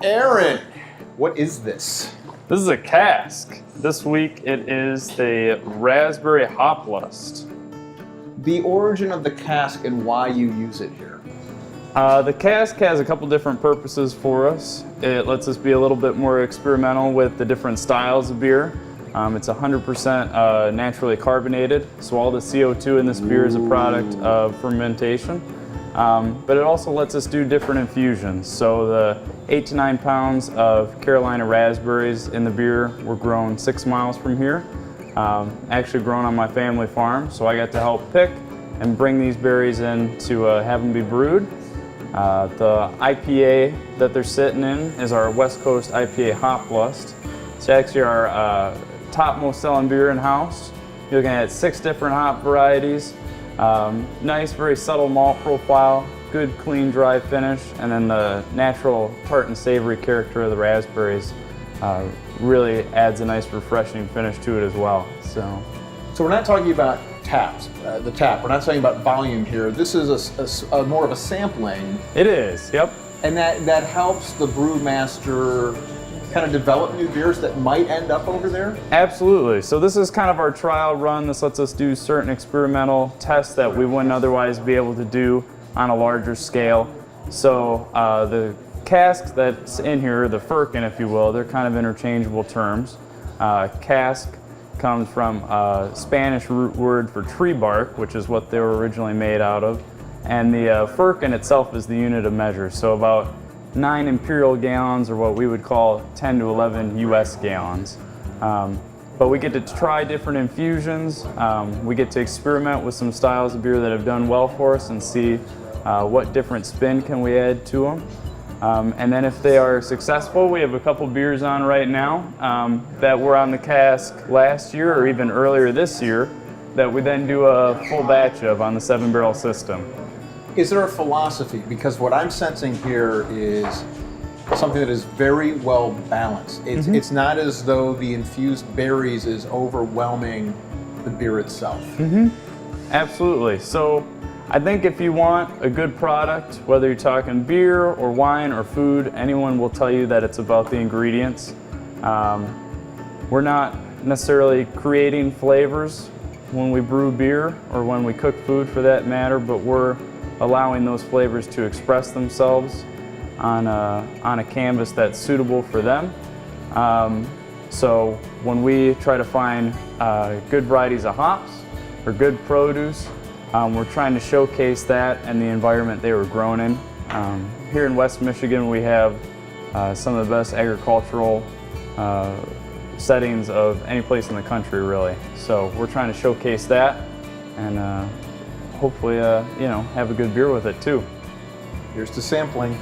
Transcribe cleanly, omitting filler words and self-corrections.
Aaron, what is this? This is a cask. This week it is the Raspberry Hop Lust. The origin of the cask and why you use it here. The cask has a couple different purposes for us. It lets us be a little bit more experimental with the different styles of beer. It's 100% naturally carbonated, so all the CO2 in this beer is a product of fermentation. But it also lets us do different infusions. So the 8 to 9 pounds of Carolina raspberries in the beer were grown 6 miles from here. Actually grown on my family farm, so I got to help pick and bring these berries in to have them be brewed. The IPA that they're sitting in is our West Coast IPA Hop Lust. It's actually our top most selling beer in-house. You're looking at 6 different hop varieties. Nice, very subtle malt profile, good clean dry finish, and then the natural tart and savory character of the raspberries really adds a nice refreshing finish to it as well. So we're not talking about taps, the tap. We're not talking about volume here. This is a more of a sampling. It is, yep. And that helps the brewmaster kind of develop new beers that might end up over there? Absolutely. So this is kind of our trial run. This lets us do certain experimental tests that we wouldn't otherwise be able to do on a larger scale. So the cask that's in here, the firkin, if you will, they're kind of interchangeable terms. Cask comes from a Spanish root word for tree bark, which is what they were originally made out of. And the firkin itself is the unit of measure. So about 9 imperial gallons, or what we would call 10 to 11 US gallons. But we get to try different infusions. We get to experiment with some styles of beer that have done well for us and see what different spin can we add to them. And then if they are successful, we have a couple beers on right now that were on the cask last year or even earlier this year that we then do a full batch of on the 7-barrel system. Is there a philosophy? Because what I'm sensing here is something that is very well balanced. It's not as though the infused berries is overwhelming the beer itself. Absolutely. So I think if you want a good product, whether you're talking beer or wine or food, anyone will tell you that it's about the ingredients. We're not necessarily creating flavors when we brew beer or when we cook food for that matter, but we're allowing those flavors to express themselves on a canvas that's suitable for them. So when we try to find good varieties of hops or good produce, we're trying to showcase that and the environment they were grown in. Here in West Michigan, we have some of the best agricultural settings of any place in the country, really. So we're trying to showcase that and hopefully, have a good beer with it too. Here's to sampling.